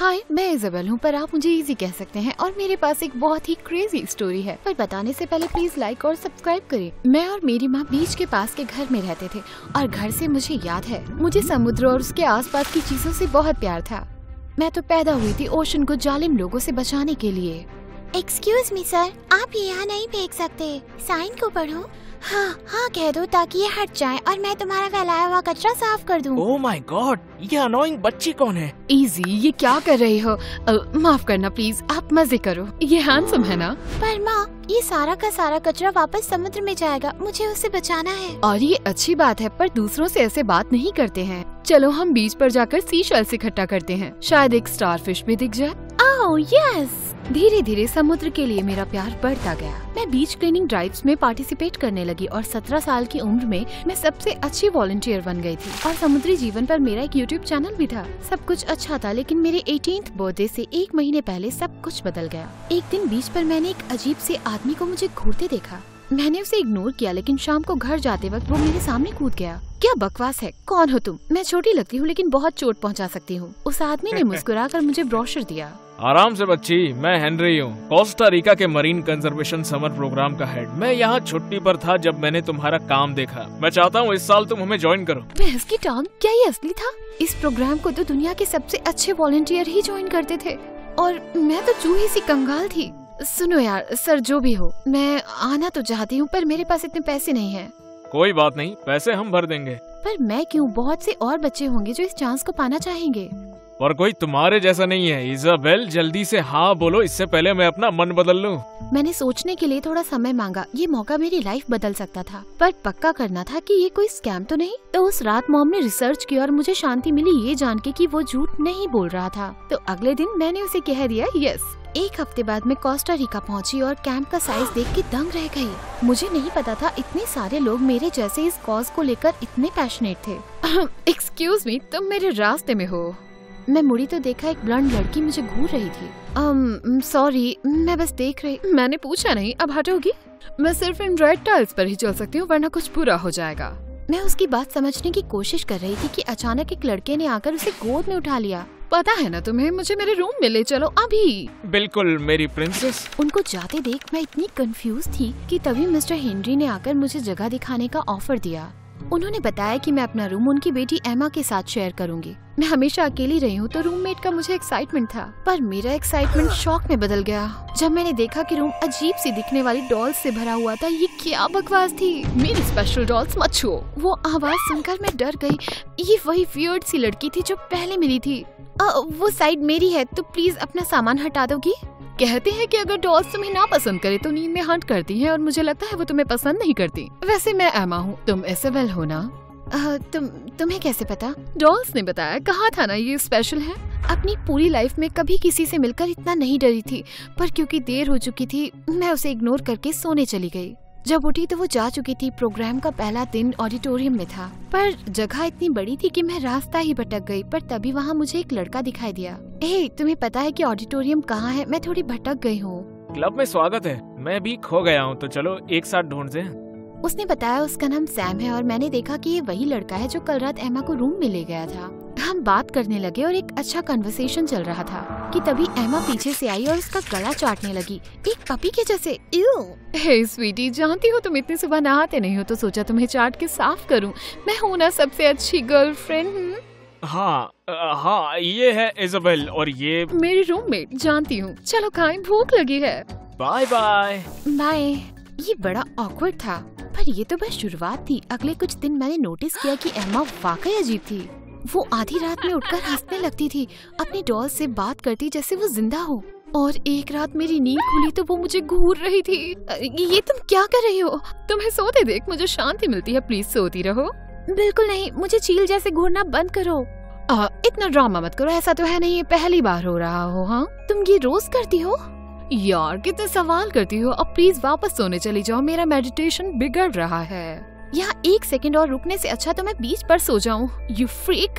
हाय, मैं इज़ाबेल हूँ, पर आप मुझे इजी कह सकते हैं और मेरे पास एक बहुत ही क्रेजी स्टोरी है। पर बताने से पहले प्लीज लाइक और सब्सक्राइब करें। मैं और मेरी माँ बीच के पास के घर में रहते थे और घर से मुझे याद है मुझे समुद्र और उसके आसपास की चीजों से बहुत प्यार था। मैं तो पैदा हुई थी ओशन को जालिम लोगों से बचाने के लिए। एक्सक्यूज मी सर, आप यहाँ नहीं फेंक सकते, साइन को पढ़ो। हाँ हाँ कह दो ताकि ये हट जाए और मैं तुम्हारा फैलाया हुआ कचरा साफ कर दूँ। ओह माय गॉड, ये अनोइंग बच्ची कौन है? इजी, ये क्या कर रही हो? माफ करना प्लीज, आप मजे करो। ये हैंडसम है ना? पर माँ, ये सारा का सारा कचरा वापस समुद्र में जाएगा, मुझे उससे बचाना है। और ये अच्छी बात है, पर दूसरों से ऐसे बात नहीं करते हैं। चलो हम बीच पर जाकर सी शेल्स इकट्ठा करते हैं, शायद एक स्टारफिश भी दिख जाए। Oh yes. धीरे धीरे समुद्र के लिए मेरा प्यार बढ़ता गया। मैं बीच क्लीनिंग ड्राइव्स में पार्टिसिपेट करने लगी और 17 साल की उम्र में मैं सबसे अच्छी वॉलंटियर बन गई थी। और समुद्री जीवन पर मेरा एक यूट्यूब चैनल भी था। सब कुछ अच्छा था, लेकिन मेरे 18th बर्थडे से 1 महीने पहले सब कुछ बदल गया। एक दिन बीच पर मैंने एक अजीब से आदमी को मुझे घूरते देखा। मैंने उसे इग्नोर किया, लेकिन शाम को घर जाते वक्त वो मेरे सामने कूद गया। क्या बकवास है, कौन हो तुम? मैं छोटी लगती हूँ लेकिन बहुत चोट पहुँचा सकती हूँ। उस आदमी ने मुस्कुराकर मुझे ब्रोशर दिया। आराम से बच्ची, मैं हेनरी हूँ, कोस्टा रिका के मरीन कंजर्वेशन समर प्रोग्राम का हेड। मैं यहाँ छुट्टी पर था जब मैंने तुम्हारा काम देखा। मैं चाहता हूँ इस साल तुम हमें ज्वाइन करो। भैंस की टांग, क्या ये असली था? इस प्रोग्राम को तो दुनिया के सबसे अच्छे वॉलंटियर ही ज्वाइन करते थे और मैं तो चूही सी कंगाल थी। सुनो यार, सर जो भी हो, मैं आना तो चाहती हूँ पर मेरे पास इतने पैसे नहीं है। कोई बात नहीं, पैसे हम भर देंगे। पर मैं क्यों? बहुत से और बच्चे होंगे जो इस चांस को पाना चाहेंगे। पर कोई तुम्हारे जैसा नहीं है। इज़ाबेल, जल्दी से हाँ बोलो, इससे पहले मैं अपना मन बदल लूं। मैंने सोचने के लिए थोड़ा समय मांगा। ये मौका मेरी लाइफ बदल सकता था, पर पक्का करना था कि ये कोई स्कैम तो नहीं। तो उस रात मॉम ने रिसर्च किया और मुझे शांति मिली ये जान के कि वो झूठ नहीं बोल रहा था। तो अगले दिन मैंने उसे कह दिया यस। एक हफ्ते बाद मैं कोस्टा रिका पहुंची और कैंप का साइज देख के दंग रह गई। मुझे नहीं पता था इतने सारे लोग मेरे जैसे इस कॉज को लेकर इतने पैशनेट थे। एक्सक्यूज मी, तुम मेरे रास्ते में हो। मैं मुड़ी तो देखा एक ब्लॉन्ड लड़की मुझे घूर रही थी। सॉरी, मैं बस देख रही। मैंने पूछा नहीं, अब हटोगी? मैं सिर्फ इन रेड टाइल्स पर ही चल सकती हूँ, वरना कुछ बुरा हो जाएगा। मैं उसकी बात समझने की कोशिश कर रही थी कि अचानक एक लड़के ने आकर उसे गोद में उठा लिया। पता है ना तुम्हें, मुझे मेरे रूम में ले चलो अभी। बिल्कुल मेरी प्रिंसेस। उनको जाते देख मैं इतनी कंफ्यूज थी कि तभी मिस्टर हेनरी ने आकर मुझे जगह दिखाने का ऑफर दिया। उन्होंने बताया कि मैं अपना रूम उनकी बेटी एमा के साथ शेयर करूंगी। मैं हमेशा अकेली रही हूँ तो रूममेट का मुझे एक्साइटमेंट था, पर मेरा एक्साइटमेंट शॉक में बदल गया जब मैंने देखा कि रूम अजीब सी दिखने वाली डॉल्स से भरा हुआ था। ये क्या बकवास थी? मेरी स्पेशल डॉल्स मत छुओ। वो आवाज सुनकर मैं डर गई। ये वही वियर्ड सी लड़की थी जो पहले मिली थी। वो साइड मेरी है, तो प्लीज अपना सामान हटा दोगी? कहते हैं कि अगर डॉल्स तुम्हें ना पसंद करे तो नींद में हंट करती हैं, और मुझे लगता है वो तुम्हें पसंद नहीं करती। वैसे मैं एमा हूँ, तुम इज़ाबेल हो ना? तुम्हें कैसे पता? डॉल्स ने बताया, कहा था ना ये स्पेशल है। अपनी पूरी लाइफ में कभी किसी से मिलकर इतना नहीं डरी थी, पर क्योंकि देर हो चुकी थी मैं उसे इग्नोर करके सोने चली गई। जब उठी तो वो जा चुकी थी। प्रोग्राम का पहला दिन ऑडिटोरियम में था, पर जगह इतनी बड़ी थी कि मैं रास्ता ही भटक गई। पर तभी वहाँ मुझे एक लड़का दिखाई दिया। तुम्हें पता है कि ऑडिटोरियम कहाँ है? मैं थोड़ी भटक गई हूँ। क्लब में स्वागत है, मैं भी खो गया हूँ, तो चलो एक साथ ढूंढते हैं। उसने बताया उसका नाम सैम है और मैंने देखा कि ये वही लड़का है जो कल रात एमा को रूम में ले गया था। हम बात करने लगे और एक अच्छा कन्वर्सेशन चल रहा था कि तभी एमा पीछे से आई और उसका गला चाटने लगी, एक पपी के जैसे। हे स्वीटी, जानती हो तुम इतनी सुबह नहाते नहीं हो, तो सोचा तुम्हें चाट के साफ करूं। मैं हूं ना सबसे अच्छी गर्लफ्रेंड। हाँ, ये है इज़ाबेल और ये मेरी रूममेट। जानती हूँ, चलो खाएं, भूख लगी है। Bye bye. बाय। ये बड़ा ऑकवर्ड था, पर ये तो बस शुरुआत थी। अगले कुछ दिन मैंने नोटिस किया कि एमा वाकई अजीब थी। वो आधी रात में उठकर हंसने लगती थी, अपनी डॉल से बात करती जैसे वो जिंदा हो। और एक रात मेरी नींद खुली तो वो मुझे घूर रही थी। ये तुम क्या कर रही हो? तुम्हें सोते देख मुझे शांति मिलती है, प्लीज सोती रहो। बिल्कुल नहीं, मुझे चील जैसे घूरना बंद करो। इतना ड्रामा मत करो, ऐसा तो है नहीं ये पहली बार हो रहा हो। हाँ, तुम ये रोज करती हो? यार कितने सवाल करती हो। अब प्लीज वापस सोने चली जाओ, मेरा मेडिटेशन बिगड़ रहा है। यहाँ 1 सेकंड और रुकने से अच्छा तो मैं बीच पर सो जाऊँ। You freak.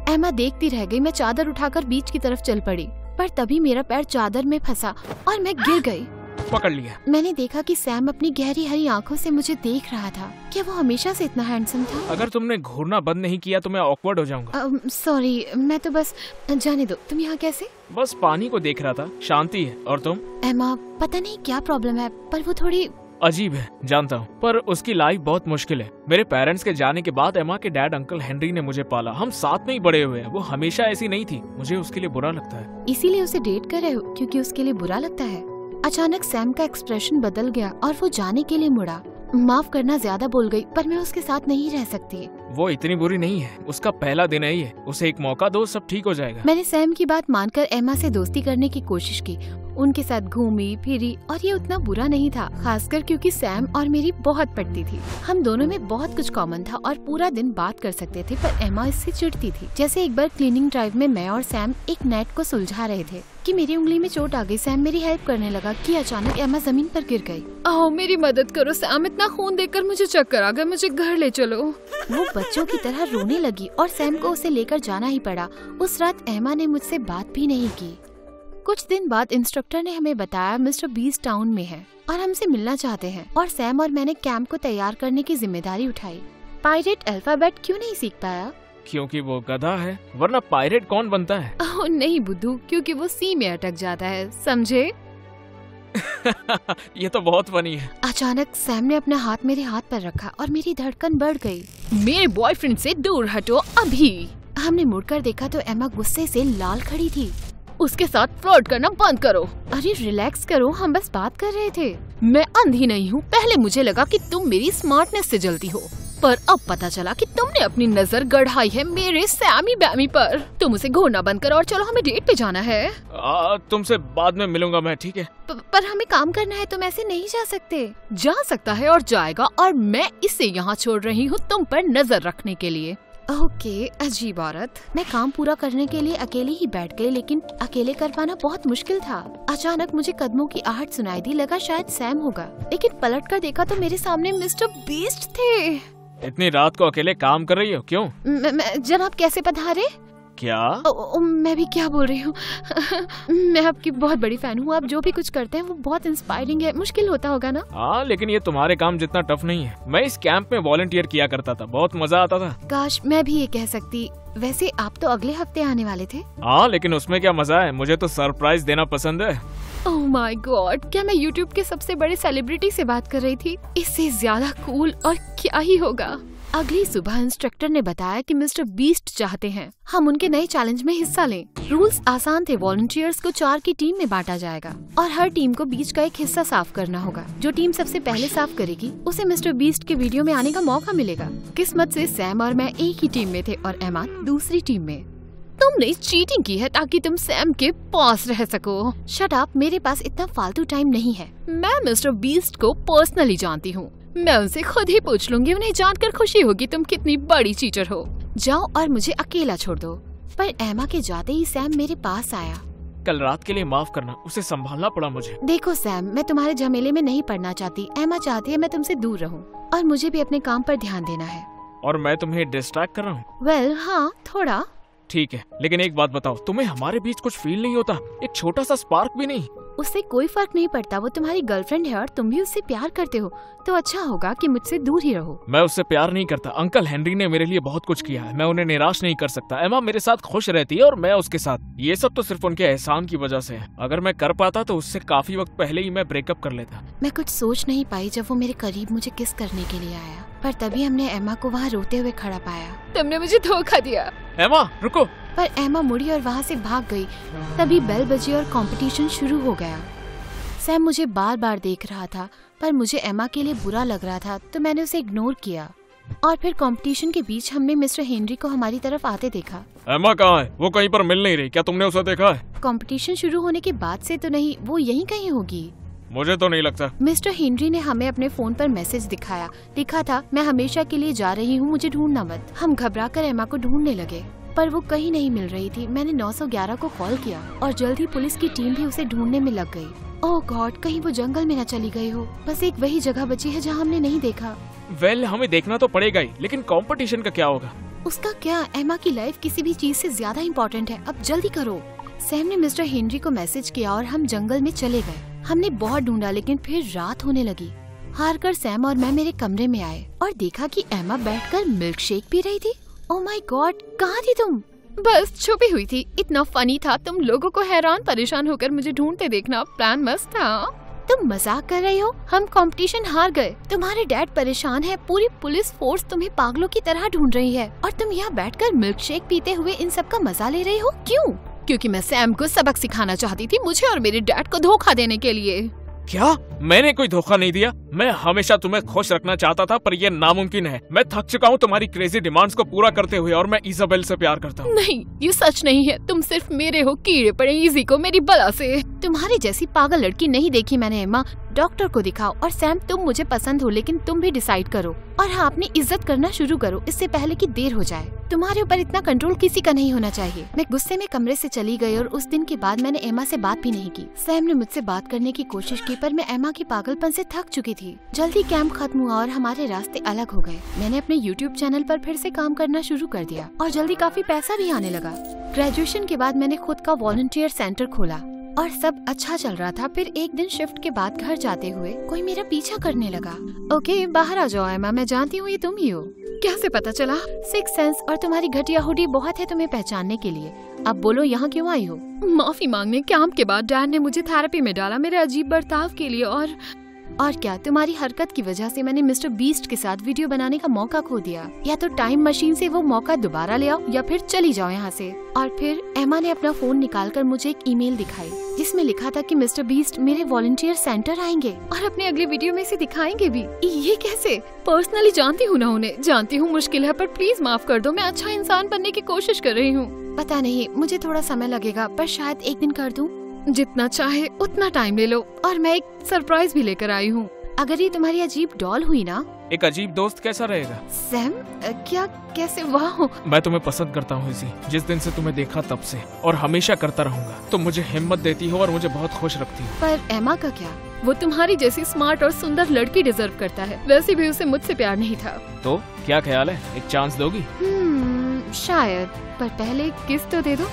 एमा देखती रह गई। मैं चादर उठाकर बीच की तरफ चल पड़ी, पर तभी मेरा पैर चादर में फंसा और मैं गिर गई। पकड़ लिया। मैंने देखा कि सैम अपनी गहरी हरी आंखों से मुझे देख रहा था। क्या वो हमेशा से इतना हैंडसम था? अगर तुमने घूरना बंद नहीं किया तो मैं ऑकवर्ड हो जाऊंगा। सॉरी, मैं तो बस जाने दो। तुम यहाँ कैसे? बस पानी को देख रहा था, शांति है। और तुम? एमा, पता नहीं क्या प्रॉब्लम है पर वो थोड़ी अजीब है, जानता हूँ, पर उसकी लाइफ बहुत मुश्किल है। मेरे पेरेंट्स के जाने के बाद एमा के डैड अंकल हेनरी ने मुझे पाला। हम साथ में ही बड़े हुए हैं। वो हमेशा ऐसी नहीं थी, मुझे उसके लिए बुरा लगता है। इसीलिए उसे डेट कर रहे हो क्योंकि उसके लिए बुरा लगता है? अचानक सैम का एक्सप्रेशन बदल गया और वो जाने के लिए मुड़ा। माफ करना ज्यादा बोल गई, पर मैं उसके साथ नहीं रह सकती। वो इतनी बुरी नहीं है, उसका पहला दिन है ये। उसे एक मौका दो, सब ठीक हो जाएगा। मैंने सैम की बात मानकर एमा से दोस्ती करने की कोशिश की। उनके साथ घूमी फिरी और ये उतना बुरा नहीं था, खासकर क्योंकि सैम और मेरी बहुत पटती थी। हम दोनों में बहुत कुछ कॉमन था और पूरा दिन बात कर सकते थे, पर एमा इससे चिढ़ती थी। जैसे एक बार क्लीनिंग ड्राइव में मैं और सैम एक नेट को सुलझा रहे थे कि मेरी उंगली में चोट आ गई। सैम मेरी हेल्प करने लगा कि अचानक एमा जमीन पर गिर गई। आओ मेरी मदद करो सैम, इतना खून देखकर मुझे चक्कर आ गया, मुझे घर ले चलो। वो बच्चों की तरह रोने लगी और सैम को उसे लेकर जाना ही पड़ा। उस रात एमा ने मुझसे बात भी नहीं की। कुछ दिन बाद इंस्ट्रक्टर ने हमें बताया मिस्टर बीस्ट टाउन में है और हमसे मिलना चाहते हैं, और सैम और मैंने कैंप को तैयार करने की जिम्मेदारी उठाई। पायरेट अल्फाबेट क्यों नहीं सीख पाया? क्योंकि वो गधा है, वरना पायरेट कौन बनता है? ओह नहीं बुद्धू, क्योंकि वो सी में अटक जाता है, समझे? ये तो बहुत फनी है। अचानक सैम ने अपना हाथ मेरे हाथ पर रखा और मेरी धड़कन बढ़ गई। मेरे बॉयफ्रेंड से दूर हटो अभी। हमने मुड़कर देखा तो एमा गुस्से से लाल खड़ी थी। उसके साथ फ्लर्ट करना बंद करो। अरे रिलैक्स करो, हम बस बात कर रहे थे। मैं अंधी नहीं हूँ। पहले मुझे लगा कि तुम मेरी स्मार्टनेस से जलती हो, पर अब पता चला कि तुमने अपनी नजर गढ़ाई है मेरे सैमी बैमी पर। तुम उसे घूरना बंद करो और चलो, हमें डेट पे जाना है। तुमसे बाद में मिलूंगा मैं, ठीक है? पर हमें काम करना है, तुम ऐसे नहीं जा सकते। जा सकता है और जाएगा, और मैं इसे यहाँ छोड़ रही हूँ तुम पर नजर रखने के लिए। ओके, अजीब औरत। मैं काम पूरा करने के लिए अकेले ही बैठ गई, लेकिन अकेले कर पाना बहुत मुश्किल था। अचानक मुझे कदमों की आहट सुनाई दी, लगा शायद सैम होगा, लेकिन पलट कर देखा तो मेरे सामने मिस्टर बीस्ट थे। इतनी रात को अकेले काम कर रही हो, क्यों? जनाब कैसे पधारे? क्या? मैं भी क्या बोल रही हूँ। मैं आपकी बहुत बड़ी फैन हूँ। आप जो भी कुछ करते हैं वो बहुत इंस्पायरिंग है। मुश्किल होता होगा ना? हाँ, लेकिन ये तुम्हारे काम जितना टफ नहीं है। मैं इस कैंप में वॉलंटियर किया करता था, बहुत मजा आता था। काश मैं भी ये कह सकती। वैसे आप तो अगले हफ्ते आने वाले थे। हाँ, लेकिन उसमें क्या मजा है, मुझे तो सरप्राइज देना पसंद है। ओह माय गॉड, क्या मैं यूट्यूब के सबसे बड़े सेलिब्रिटी से बात कर रही थी? इससे ज्यादा कूल और क्या ही होगा। अगली सुबह इंस्ट्रक्टर ने बताया कि मिस्टर बीस्ट चाहते हैं हम उनके नए चैलेंज में हिस्सा लें। रूल्स आसान थे। वॉलंटियर्स को 4 की टीम में बांटा जाएगा और हर टीम को बीच का एक हिस्सा साफ करना होगा। जो टीम सबसे पहले साफ करेगी उसे मिस्टर बीस्ट के वीडियो में आने का मौका मिलेगा। किस्मत से सैम और मैं एक ही टीम में थे और एमा दूसरी टीम में। तुमने चीटिंग की है ताकि तुम सैम के पास रह सको। शट अप, मेरे पास इतना फालतू टाइम नहीं है। मैं मिस्टर बीस्ट को पर्सनली जानती हूँ। मैं उनसे खुद ही पूछ लूंगी। उन्हें जानकर खुशी होगी तुम कितनी बड़ी चीटर हो। जाओ और मुझे अकेला छोड़ दो। पर एमा के जाते ही सैम मेरे पास आया। कल रात के लिए माफ करना, उसे संभालना पड़ा मुझे। देखो सैम, मैं तुम्हारे झमेले में नहीं पड़ना चाहती। एमा चाहती है मैं तुमसे दूर रहूं और मुझे भी अपने काम पर ध्यान देना है। और मैं तुम्हें डिस्ट्रैक्ट कर रहा हूँ? वेल हाँ, थोड़ा। ठीक है, लेकिन एक बात बताओ, तुम्हें हमारे बीच कुछ फील नहीं होता? एक छोटा सा स्पार्क भी नहीं? उससे कोई फर्क नहीं पड़ता। वो तुम्हारी गर्लफ्रेंड है और तुम भी उससे प्यार करते हो, तो अच्छा होगा कि मुझसे दूर ही रहो। मैं उससे प्यार नहीं करता। अंकल हेनरी ने मेरे लिए बहुत कुछ किया है, मैं उन्हें निराश नहीं कर सकता। एमा मेरे साथ खुश रहती है और मैं उसके साथ। ये सब तो सिर्फ उनके एहसान की वजह से है। अगर मैं कर पाता तो उससे काफी वक्त पहले ही मैं ब्रेकअप कर लेता। मैं कुछ सोच नहीं पाई जब वो मेरे करीब मुझे किस करने के लिए आया, पर तभी हमने एमा को वहाँ रोते हुए खड़ा पाया। तुमने मुझे धोखा दिया। एमा रुको। पर एमा मुड़ी और वहाँ से भाग गई। तभी बेल बजी और कंपटीशन शुरू हो गया। सैम मुझे बार बार देख रहा था, पर मुझे एमा के लिए बुरा लग रहा था, तो मैंने उसे इग्नोर किया। और फिर कंपटीशन के बीच हमने मिस्टर हेनरी को हमारी तरफ आते देखा। एमा कहाँ है? वो कहीं पर मिल नहीं रही। क्या तुमने उसे देखा है? कंपटीशन शुरू होने के बाद से तो नहीं, वो यहीं कहीं होगी। मुझे तो नहीं लगता। मिस्टर हेनरी ने हमें अपने फोन पर मैसेज दिखाया। लिखा था, मैं हमेशा के लिए जा रही हूँ, मुझे ढूंढना मत। हम घबराकर एमा को ढूंढने लगे, पर वो कहीं नहीं मिल रही थी। मैंने 911 को कॉल किया और जल्द ही पुलिस की टीम भी उसे ढूंढने में लग गई। ओह गॉड, कहीं वो जंगल में न चली गई हो। बस एक वही जगह बची है जहाँ हमने नहीं देखा। वेल, हमें देखना तो पड़ेगा ही, लेकिन कंपटीशन का क्या होगा? उसका क्या, एमा की लाइफ किसी भी चीज से ज्यादा इम्पोर्टेंट है। अब जल्दी करो। सैम ने मिस्टर हेनरी को मैसेज किया और हम जंगल में चले गए। हमने बहुत ढूंढा लेकिन फिर रात होने लगी। हारकर सैम और मैं मेरे कमरे में आए और देखा कि एमा बैठकर मिल्क शेक पी रही थी। ओह माय गॉड, कहाँ थी तुम? बस छुपी हुई थी। इतना फनी था, तुम लोगों को हैरान परेशान होकर मुझे ढूंढते देखना। प्लान मस्त था। तुम मजाक कर रही हो? हम कंपटीशन हार गए। तुम्हारे डैड परेशान है, पूरी पुलिस फोर्स तुम्हें पागलों की तरह ढूंढ रही है और तुम यहाँ बैठकर मिल्क शेक पीते हुए इन सब का मजा ले रही हो। क्यों? क्योंकि मैं सैम को सबक सिखाना चाहती थी, मुझे और मेरे डैड को धोखा देने के लिए। क्या? मैंने कोई धोखा नहीं दिया। मैं हमेशा तुम्हें खुश रखना चाहता था, पर ये नामुमकिन है। मैं थक चुका हूँ तुम्हारी क्रेजी डिमांड्स को पूरा करते हुए और मैं इजाबेल से प्यार करता हूँ। नहीं, ये सच नहीं है। तुम सिर्फ मेरे हो, कीड़े पड़े इजी को मेरी बला से। तुम्हारी जैसी पागल लड़की नहीं देखी मैंने एमा। डॉक्टर को दिखाओ। और सैम, तुम मुझे पसंद हो लेकिन तुम भी डिसाइड करो और हाँ, अपनी इज्जत करना शुरू करो इससे पहले कि देर हो जाए। तुम्हारे ऊपर इतना कंट्रोल किसी का नहीं होना चाहिए। मैं गुस्से में कमरे से चली गई और उस दिन के बाद मैंने एमा से बात भी नहीं की। सैम ने मुझसे बात करने की कोशिश की पर मैं एमा की पागलपन से थक चुकी थी। जल्दी कैंप खत्म हुआ और हमारे रास्ते अलग हो गए। मैंने अपने YouTube चैनल पर फिर से काम करना शुरू कर दिया और जल्दी काफी पैसा भी आने लगा। ग्रेजुएशन के बाद मैंने खुद का वॉलंटियर सेंटर खोला और सब अच्छा चल रहा था। फिर एक दिन शिफ्ट के बाद घर जाते हुए कोई मेरा पीछा करने लगा। ओके, बाहर आ जाओ एमा, मैं जानती हूँ ये तुम ही हो। कैसे पता चला? सिक्स सेंस और तुम्हारी घटिया हुडी बहुत है तुम्हें पहचानने के लिए। अब बोलो यहाँ क्यों आई हो? माफी मांगने। कैंप के बाद डैड ने मुझे थेरेपी में डाला मेरे अजीब बर्ताव के लिए। और क्या, तुम्हारी हरकत की वजह से मैंने मिस्टर बीस्ट के साथ वीडियो बनाने का मौका खो दिया। या तो टाइम मशीन से वो मौका दोबारा ले आओ या फिर चली जाओ यहाँ से। और फिर एमा ने अपना फोन निकालकर मुझे एक ईमेल दिखाई जिसमें लिखा था कि मिस्टर बीस्ट मेरे वॉलंटियर सेंटर आएंगे और अपने अगले वीडियो में इसे दिखाएंगे भी। ये कैसे? पर्सनली जानती हूँ ना उन्हें, जानती हूँ मुश्किल है, पर प्लीज माफ कर दो। मैं अच्छा इंसान बनने की कोशिश कर रही हूँ। पता नहीं, मुझे थोड़ा समय लगेगा पर शायद एक दिन कर दूँ। जितना चाहे उतना टाइम ले लो। और मैं एक सरप्राइज भी लेकर आई हूँ। अगर ये तुम्हारी अजीब डॉल हुई ना। एक अजीब दोस्त कैसा रहेगा? सैम, क्या? कैसे? वाह, मैं तुम्हें पसंद करता हूँ इसी, जिस दिन से तुम्हें देखा तब से, और हमेशा करता रहूंगा। तुम मुझे हिम्मत देती हो और मुझे बहुत खुश रखती हो। पर एमा का क्या? वो तुम्हारी जैसी स्मार्ट और सुंदर लड़की डिजर्व करता है। वैसे भी उसे मुझसे प्यार नहीं था। तो क्या ख्याल है, एक चांस दोगी? शायद, पर पहले किस तो दे दो।